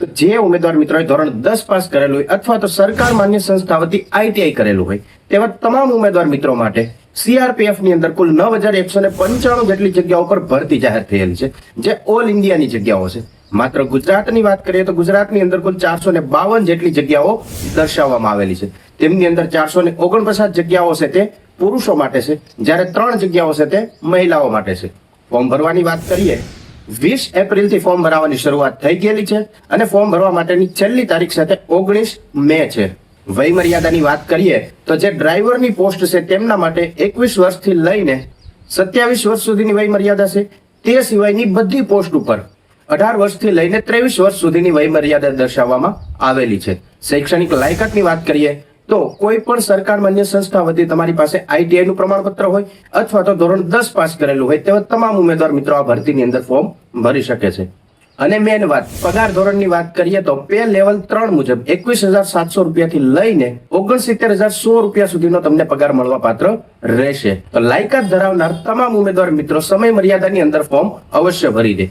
તો જે ઉમેદવાર મિત્રોએ ધોરણ 10 પાસ કરેલું હોય અથવા તો સરકાર માન્ય સંસ્થા વતી આઈટીઆઈ કરેલું હોય તેવા તમામ ઉમેદવાર મિત્રો માટે સીઆરપીએફ ની અંદર કુલ 9195 જેટલી જગ્યાઓ પર ભરતી જાહેર થયેલ છે, જે ઓલ ઇન્ડિયાની જગ્યાઓ છે. માત્ર ગુજરાતની વાત કરીએ તો ગુજરાતની અંદર કુલ 452 જેટલી જગ્યાઓ દર્શાવવામાં આવેલી છે. તેમની અંદર 449 જગ્યાઓ છે તે પુરુષો માટે છે, જ્યારે 3 જગ્યાઓ છે તે મહિલાઓ માટે છે. ફોર્મ ભરવાની વાત કરીએ 20 એપ્રિલથી ફોર્મ ભરવાની શરૂઆત થઈ ગયેલી છે અને ફોર્મ ભરવા માટેની છેલ્લી તારીખ છે તે 19 મે છે. વય મર્યાદાની વાત કરીએ તો જે ડ્રાઈવરની પોસ્ટ છે તેમના માટે 21 વર્ષથી લઈને 27 વર્ષ સુધીની વય મર્યાદા છે. તે સિવાયની બધી પોસ્ટ ઉપર 18 વર્ષથી લઈને 23 વર્ષ સુધીની વય મર્યાદા દર્શાવવામાં આવેલી છે. શૈક્ષણિક લાયકાતની વાત કરીએ તો કોઈ પણ સરકાર માન્ય સંસ્થા વતી તમારી પાસે આઈટીઆઈ નું પ્રમાણપત્ર હોય અથવા તો ધોરણ 10 પાસ કરેલું હોય તેવા તમામ ઉમેદવાર મિત્રો આ ભરતીની અંદર ફોર્મ ભરી શકે છે. અને મેન વાત પગાર ધોરણની વાત કરીએ તો પે લેવલ 3 મુજબ 21,700 રૂપિયાથી લઈને 69,100 રૂપિયા સુધીનો તમને પગાર મળવા પાત્ર રહેશે. તો લાયકાત ધરાવનાર તમામ ઉમેદવાર મિત્રો સમય મર્યાદાની અંદર ફોર્મ અવશ્ય ભરી દે.